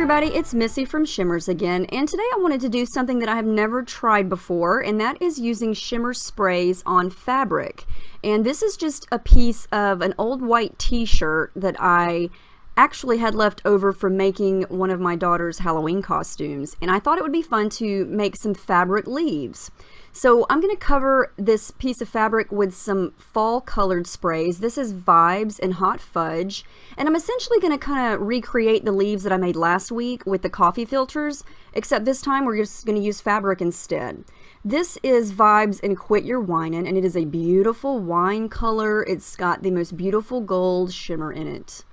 everybody, it's Missy from Shimmerz again, and today I wanted to do something that I have never tried before, and that is using shimmer sprays on fabric. And this is just a piece of an old white t-shirt that I actually had left over from making one of my daughter's Halloween costumes, and I thought it would be fun to make some fabric leaves. So I'm going to cover this piece of fabric with some fall colored sprays. This is Vibes and Hot Fudge, and I'm essentially going to kind of recreate the leaves that I made last week with the coffee filters, except this time we're just going to use fabric instead. This is Vibes and Quit Your Whinin', and it is a beautiful wine color. It's got the most beautiful gold shimmer in it.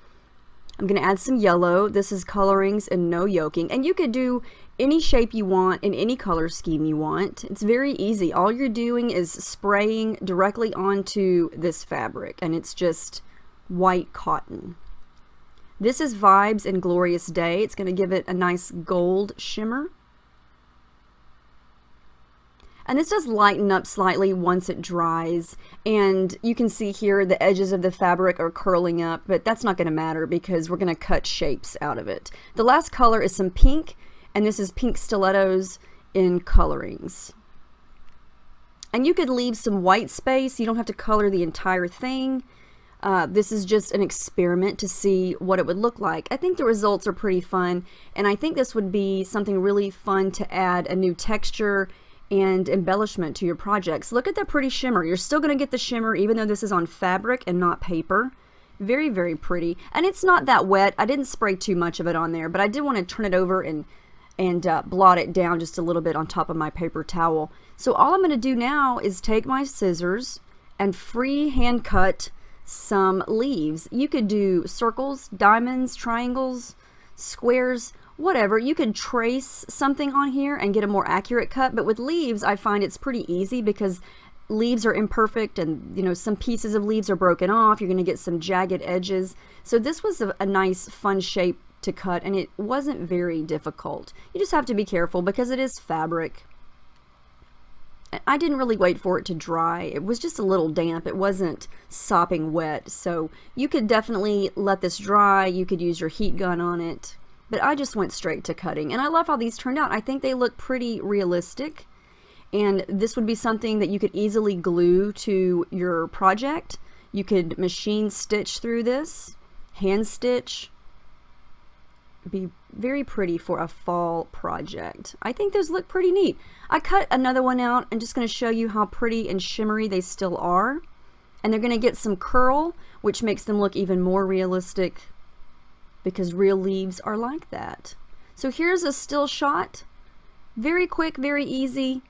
I'm going to add some yellow. This is colorings and no yoking, and you could do any shape you want in any color scheme you want. It's very easy. All you're doing is spraying directly onto this fabric, and it's just white cotton. This is Vibes and Glorious Day. It's going to give it a nice gold shimmer. And this does lighten up slightly once it dries, and you can see here the edges of the fabric are curling up, but that's not going to matter because we're going to cut shapes out of it. The last color is some pink, and this is Pink Stilettos in colorings. And you could leave some white space. You don't have to color the entire thing. This is just an experiment to see what it would look like. I think the results are pretty fun, and I think this would be something really fun to add a new texture and embellishment to your projects. Look at that pretty shimmer. You're still going to get the shimmer even though this is on fabric and not paper. Very, very pretty. And it's not that wet. I didn't spray too much of it on there, but I did want to turn it over and blot it down just a little bit on top of my paper towel. So all I'm going to do now is take my scissors and free hand cut some leaves. You could do circles, diamonds, triangles, squares, whatever. You could trace something on here and get a more accurate cut, but with leaves I find it's pretty easy because leaves are imperfect, and you know, some pieces of leaves are broken off. You're going to get some jagged edges. So this was a nice fun shape to cut, and it wasn't very difficult. You just have to be careful because it is fabric. I didn't really wait for it to dry. It was just a little damp. It wasn't sopping wet, so you could definitely let this dry. You could use your heat gun on it. But I just went straight to cutting, and I love how these turned out. I think they look pretty realistic, and this would be something that you could easily glue to your project. You could machine stitch through this, hand stitch. It'd be very pretty for a fall project. I think those look pretty neat. I cut another one out. I'm just going to show you how pretty and shimmery they still are, and they're going to get some curl, which makes them look even more realistic, because real leaves are like that. So here's a still shot. Very quick, very easy.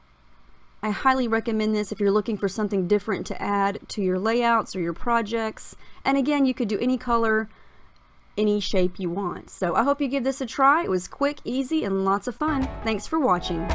I highly recommend this if you're looking for something different to add to your layouts or your projects. And again, you could do any color, any shape you want. So I hope you give this a try. It was quick, easy, and lots of fun. Thanks for watching.